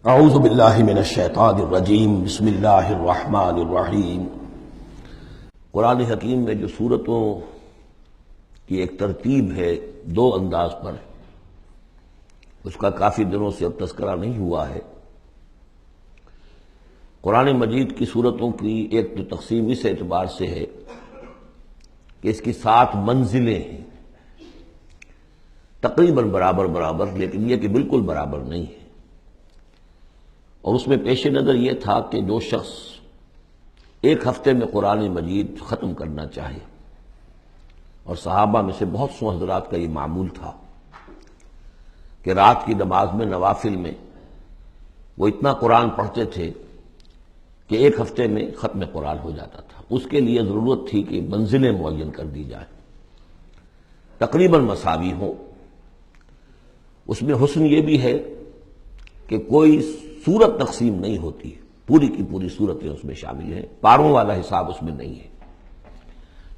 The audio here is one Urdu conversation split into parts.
اعوذ باللہ من الشیطان الرجیم بسم اللہ الرحمن الرحیم۔ قرآن حکیم میں جو سورتوں کی ایک ترتیب ہے دو انداز پر، اس کا کافی دنوں سے اب تذکرہ نہیں ہوا ہے۔ قرآن مجید کی سورتوں کی ایک تو تقسیم اس اعتبار سے ہے کہ اس کی 7 منزلیں ہیں، تقریباً برابر، لیکن یہ کہ بالکل برابر نہیں ہے۔ اور اس میں پیش نظر یہ تھا کہ جو شخص ایک ہفتے میں قرآن مجید ختم کرنا چاہے، اور صحابہ میں سے بہت سو حضرات کا یہ معمول تھا کہ رات کی نماز میں نوافل میں وہ اتنا قرآن پڑھتے تھے کہ ایک ہفتے میں ختم قرآن ہو جاتا تھا۔ اس کے لیے ضرورت تھی کہ منزلیں معین کر دی جائیں، تقریباً مساوی ہوں۔ اس میں حسن یہ بھی ہے کہ کوئی سورت تقسیم نہیں ہوتی، پوری کی پوری صورتیں اس میں شامل ہیں، پاروں والا حساب اس میں نہیں ہے۔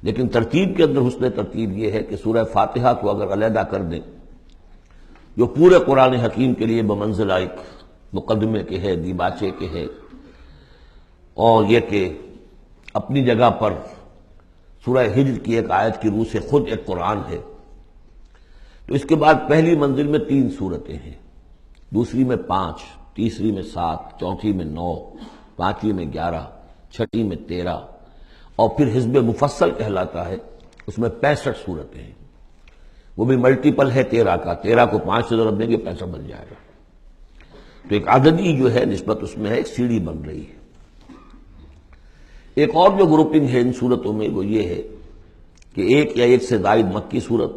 لیکن ترتیب کے اندر حسن ترتیب یہ ہے کہ سورہ فاتحہ کو اگر علیحدہ کر دیں، جو پورے قرآن حکیم کے لیے بمنزلہ ایک مقدمے کے ہے، دیباچے کے ہے، اور یہ کہ اپنی جگہ پر سورہ ہجر کی ایک آیت کی روح سے خود ایک قرآن ہے، تو اس کے بعد پہلی منزل میں 3 سورتیں ہیں، دوسری میں 5، تیسری میں 7، چوتھی میں 9، پانچویں میں 11، چھٹی میں 13، اور پھر حزب مفصل کہلاتا ہے، اس میں 65 سورتیں ہیں۔ وہ بھی ملٹیپل ہے 13 کا، 13 کو 5 سے ضرب دیں گے 65 بن جائے گا۔ تو ایک عددی جو ہے نسبت اس میں ہے، ایک سیڑھی بن رہی ہے۔ ایک اور جو گروپنگ ہے ان صورتوں میں وہ یہ ہے کہ ایک یا ایک سے زائد مکی صورت،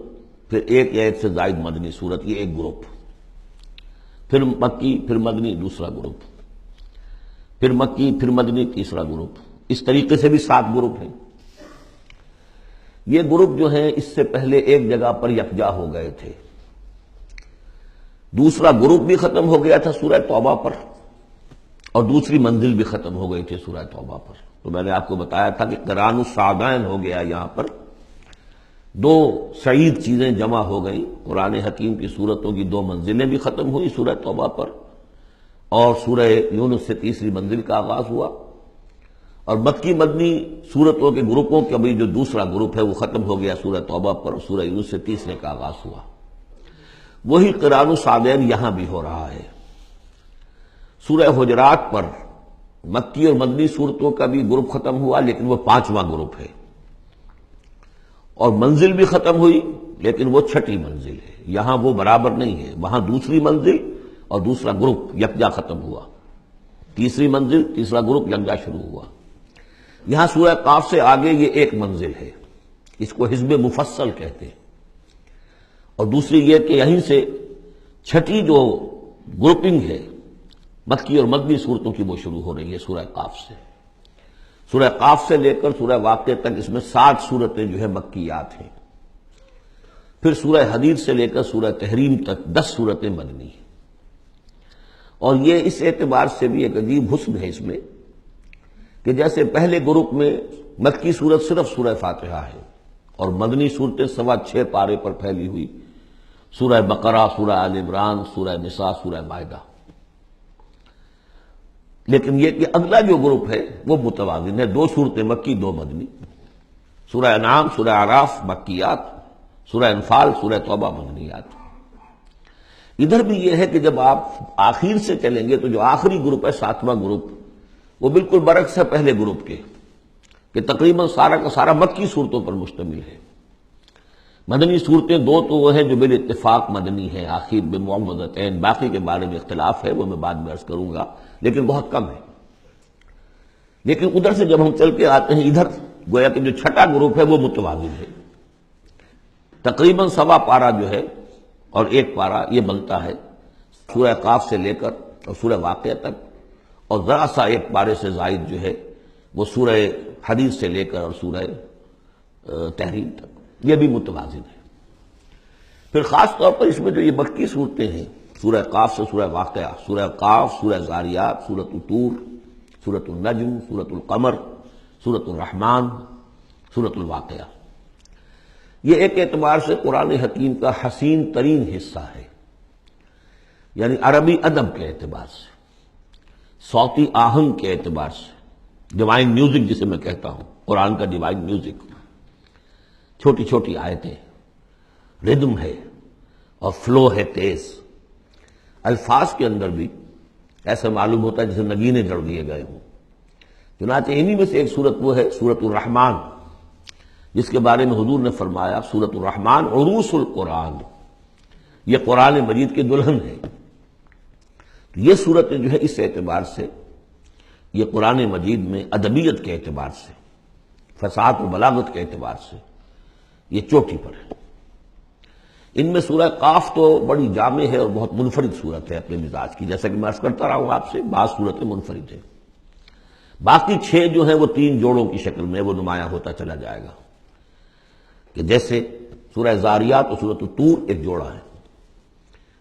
پھر ایک یا ایک سے زائد مدنی صورت، یہ ایک گروپ، پھر مکی پھر مدنی دوسرا گروپ، پھر مکی پھر مدنی تیسرا گروپ، اس طریقے سے بھی 7 گروپ ہیں۔ یہ گروپ جو ہیں اس سے پہلے ایک جگہ پر یکجا ہو گئے تھے، دوسرا گروپ بھی ختم ہو گیا تھا سورہ توبہ پر، اور دوسری منزل بھی ختم ہو گئی تھی سورہ توبہ پر۔ تو میں نے آپ کو بتایا تھا کہ قران السعدین ہو گیا، یہاں پر 2 سعید چیزیں جمع ہو گئیں۔ قرآن حکیم کی صورتوں کی 2 منزلیں بھی ختم ہوئی سورہ توبہ پر، اور سورہ یونس سے تیسری منزل کا آغاز ہوا، اور مکی مدنی صورتوں کے گروپوں کا بھی جو دوسرا گروپ ہے وہ ختم ہو گیا سورہ توبہ پر، اور سورہ یونس سے تیسرے کا آغاز ہوا۔ وہی قران السعدین یہاں بھی ہو رہا ہے۔ سورہ حجرات پر مکی اور مدنی صورتوں کا بھی گروپ ختم ہوا، لیکن وہ 5واں گروپ ہے، اور منزل بھی ختم ہوئی، لیکن وہ 6ٹھی منزل ہے۔ یہاں وہ برابر نہیں ہے، وہاں دوسری منزل اور دوسرا گروپ یکجا ختم ہوا، تیسری منزل تیسرا گروپ یکجا شروع ہوا۔ یہاں سورہ قاف سے آگے یہ ایک منزل ہے، اس کو حزب مفصل کہتے ہیں، اور دوسری یہ کہ یہیں سے 6ٹھی جو گروپنگ ہے مکی اور مدنی صورتوں کی وہ شروع ہو رہی ہے سورہ قاف سے۔ سورہ قاف سے لے کر سورہ واقعہ تک اس میں 7 سورتیں جو ہے مکیات ہیں، پھر سورہ حدید سے لے کر سورہ تحریم تک 10 سورتیں مدنی ہیں۔ اور یہ اس اعتبار سے بھی ایک عجیب حسن ہے اس میں کہ جیسے پہلے گروپ میں مکی صورت صرف سورہ فاتحہ ہے، اور مدنی صورتیں 6.25 پارے پر پھیلی ہوئی، سورہ بقرہ، سورہ آل عمران، سورہ نساء، سورہ مائدہ۔ لیکن یہ کہ اگلا جو گروپ ہے وہ متوازن ہے، 2 صورتیں مکی 2 مدنی، سورہ انعام، سورہ اعراف مکیات، سورہ انفال، سورہ توبہ مدنیات۔ ادھر بھی یہ ہے کہ جب آپ آخر سے چلیں گے تو جو آخری گروپ ہے 7واں گروپ، وہ بالکل برعکس ہے پہلے گروپ کے، کہ تقریباً سارا کا سارا مکی صورتوں پر مشتمل ہے۔ مدنی صورتیں 2 تو وہ ہیں جو بالاتفاق مدنی ہیں، آخر بمعوذتین، باقی کے بارے میں اختلاف ہے، وہ میں بعد میں عرض کروں گا، لیکن بہت کم ہے۔ لیکن ادھر سے جب ہم چل کے آتے ہیں ادھر، گویا کہ جو 6ٹھا گروپ ہے وہ متوازن ہے، تقریباً 1.25 پارہ جو ہے اور 1 پارہ یہ بنتا ہے سورہ قاف سے لے کر اور سورہ واقعہ تک، اور ذرا سا 1 پارے سے زائد جو ہے وہ سورہ حدید سے لے کر اور سورہ تحریم تک، یہ بھی متوازن ہے۔ پھر خاص طور پر اس میں جو یہ مکی صورتیں ہیں، سورہ قاف سے سورہ واقعہ، سورہ قاف، سورہ زاریات، سورۃ الطور، سورۃ النجم، سورۃ القمر، سورۃ الرحمن، سورۃ الواقعہ، یہ ایک اعتبار سے قرآن حکیم کا حسین ترین حصہ ہے، یعنی عربی ادب کے اعتبار سے۔ صوتی آہنگ کے اعتبار سے، ڈیوائن میوزک جسے میں کہتا ہوں، قرآن کا ڈیوائن میوزک، چھوٹی چھوٹی آیتیں، ردم ہے اور فلو ہے تیز، الفاظ کے اندر بھی ایسا معلوم ہوتا ہے جیسے نگینے جڑ دیے گئے ہوں۔ چنانچہ انہی میں سے ایک سورت وہ ہے سورت الرحمن، جس کے بارے میں حضور نے فرمایا سورت الرحمن عروس القرآن، یہ قرآن مجید کی دلہن ہے۔ یہ صورت جو ہے اس اعتبار سے یہ قرآن مجید میں ادبیت کے اعتبار سے، فصاحت و بلاغت کے اعتبار سے یہ چوٹی پر ہے۔ ان میں سورہ قاف تو بڑی جامع ہے اور بہت منفرد صورت ہے اپنے مزاج کی، جیسا کہ میں عرض کرتا رہا ہوں آپ سے، بعض صورتیں منفرد ہیں، باقی 6 جو ہیں وہ 3 جوڑوں کی شکل میں وہ نمایاں ہوتا چلا جائے گا، کہ جیسے سورہ زاریات اور سورۃ الطور ایک جوڑا ہے،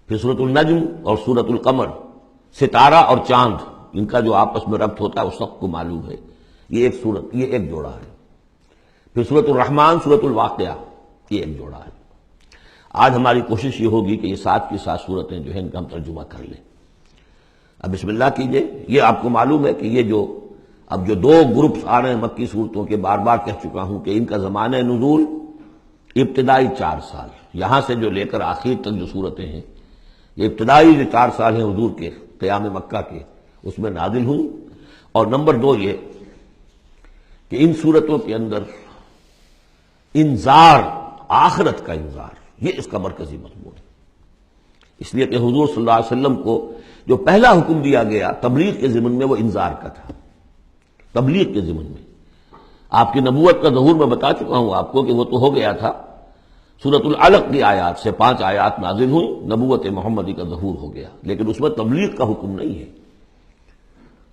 پھر سورۃ النجم اور سورۃ القمر، ستارہ اور چاند، ان کا جو آپس میں ربط ہوتا ہے اس سب کو معلوم ہے، یہ ایک صورت، یہ ایک جوڑا ہے۔ پھر سورۃ الرحمن، سورۃ الواقعہ، یہ ایک جوڑا ہے۔ آج ہماری کوشش یہ ہوگی کہ یہ 7 کی 7 صورتیں جو ہیں ان کا ہم ترجمہ کر لیں۔ اب بسم اللہ کیجئے۔ یہ آپ کو معلوم ہے کہ یہ جو اب جو 2 گروپس آ رہے ہیں مکی صورتوں کے، بار بار کہہ چکا ہوں کہ ان کا زمانہ نزول ابتدائی 4 سال، یہاں سے جو لے کر آخر تک جو صورتیں ہیں، یہ ابتدائی جو 4 سال ہیں حضور کے قیام مکہ کے، اس میں نازل ہوئی۔ اور نمبر 2 یہ کہ ان صورتوں کے اندر انذار، آخرت کا انذار، یہ اس کا مرکزی مضمون ہے، اس لیے کہ حضور صلی اللہ علیہ وسلم کو جو پہلا حکم دیا گیا تبلیغ کے ضمن میں وہ انذار کا تھا، تبلیغ کے ضمن میں۔ آپ کی نبوت کا ظہور میں بتا چکا ہوں آپ کو کہ وہ تو ہو گیا تھا، سورۃ العلق کی آیات سے 5 آیات نازل ہوئی، نبوت محمدی کا ظہور ہو گیا، لیکن اس میں تبلیغ کا حکم نہیں ہے۔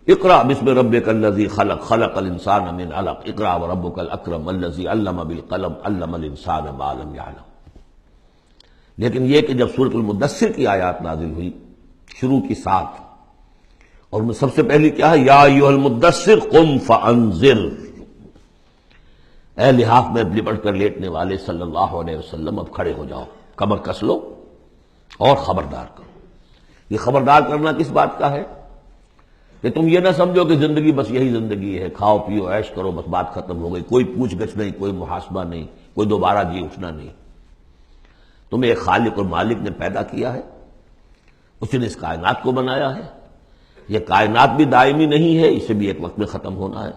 اقرأ بسم ربک الذی خلق، خلق الانسان من علق، اقرأ وربک الاکرم الذی علم بالقلم، علم الانسان ما لم یعلم۔ لیکن یہ کہ جب سورۃ المدثر کی آیات نازل ہوئی، شروع کی 7، اور میں سب سے پہلی کیا ہے، یا ایھا المدثر قم فانذر، اے لحاف میں لپٹ کر لیٹنے والے صلی اللہ علیہ وسلم، اب کھڑے ہو جاؤ، کمر کس لو اور خبردار کرو۔ یہ خبردار کرنا کس بات کا ہے؟ کہ تم یہ نہ سمجھو کہ زندگی بس یہی زندگی ہے، کھاؤ پیو عیش کرو، بس بات ختم ہو گئی، کوئی پوچھ گچھ نہیں، کوئی محاسبہ نہیں، کوئی دوبارہ جی اٹھنا نہیں۔ تمہیں ایک خالق اور مالک نے پیدا کیا ہے، اس نے اس کائنات کو بنایا ہے، یہ کائنات بھی دائمی نہیں ہے، اسے بھی ایک وقت میں ختم ہونا ہے،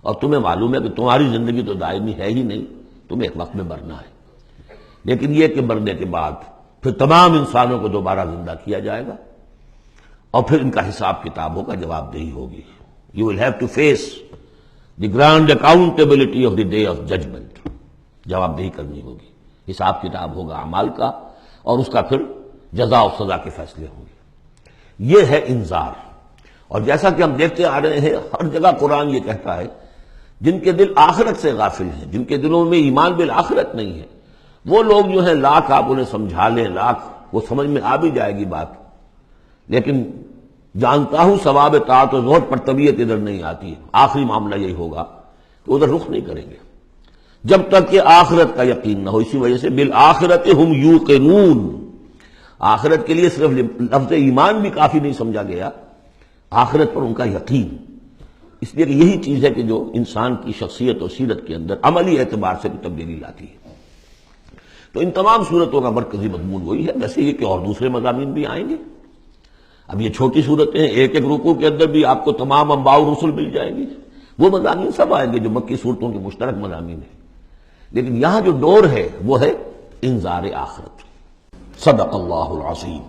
اور تمہیں معلوم ہے کہ تمہاری زندگی تو دائمی ہے ہی نہیں، تمہیں ایک وقت میں مرنا ہے۔ لیکن یہ کہ مرنے کے بعد پھر تمام انسانوں کو دوبارہ زندہ کیا جائے گا، اور پھر ان کا حساب کتاب ہوگا، جواب دہی ہوگی۔ You will have to face the grand accountability of the day of judgment، جواب دہی کرنی ہوگی، حساب کتاب ہوگا اعمال کا، اور اس کا پھر جزا و سزا کے فیصلے ہوں گے۔ یہ ہے انذار۔ اور جیسا کہ ہم دیکھتے آ رہے ہیں، ہر جگہ قرآن یہ کہتا ہے جن کے دل آخرت سے غافل ہیں، جن کے دلوں میں ایمان بالآخرت نہیں ہے، وہ لوگ جو ہیں لاکھ آپ انہیں سمجھا لیں، لاکھ وہ سمجھ میں آ بھی جائے گی بات، لیکن جانتا ہوں ثواب طاعت و زہد پر طبیعت ادھر نہیں آتی ہے۔ آخری معاملہ یہی ہوگا کہ ادھر رخ نہیں کریں گے جب تک کہ آخرت کا یقین نہ ہو۔ اسی وجہ سے بالآخرت ہم یوقنون، آخرت کے لیے صرف لفظ ایمان بھی کافی نہیں سمجھا گیا، آخرت پر ان کا یقین، اس لیے کہ یہی چیز ہے کہ جو انسان کی شخصیت اور سیرت کے اندر عملی اعتبار سے تبدیلی لاتی ہے۔ تو ان تمام صورتوں کا مرکزی مضمون وہی ہے، ویسے یہ کہ اور دوسرے مضامین بھی آئیں گے۔ اب یہ چھوٹی صورتیں ہیں، ایک ایک رکوع کے اندر بھی آپ کو تمام انباء و رسل مل جائیں گی، وہ مضامین سب آئیں گے جو مکی صورتوں کے مشترک مضامین ہیں، لیکن یہاں جو ڈور ہے وہ ہے انذار آخرت۔ صدق اللہ العظیم۔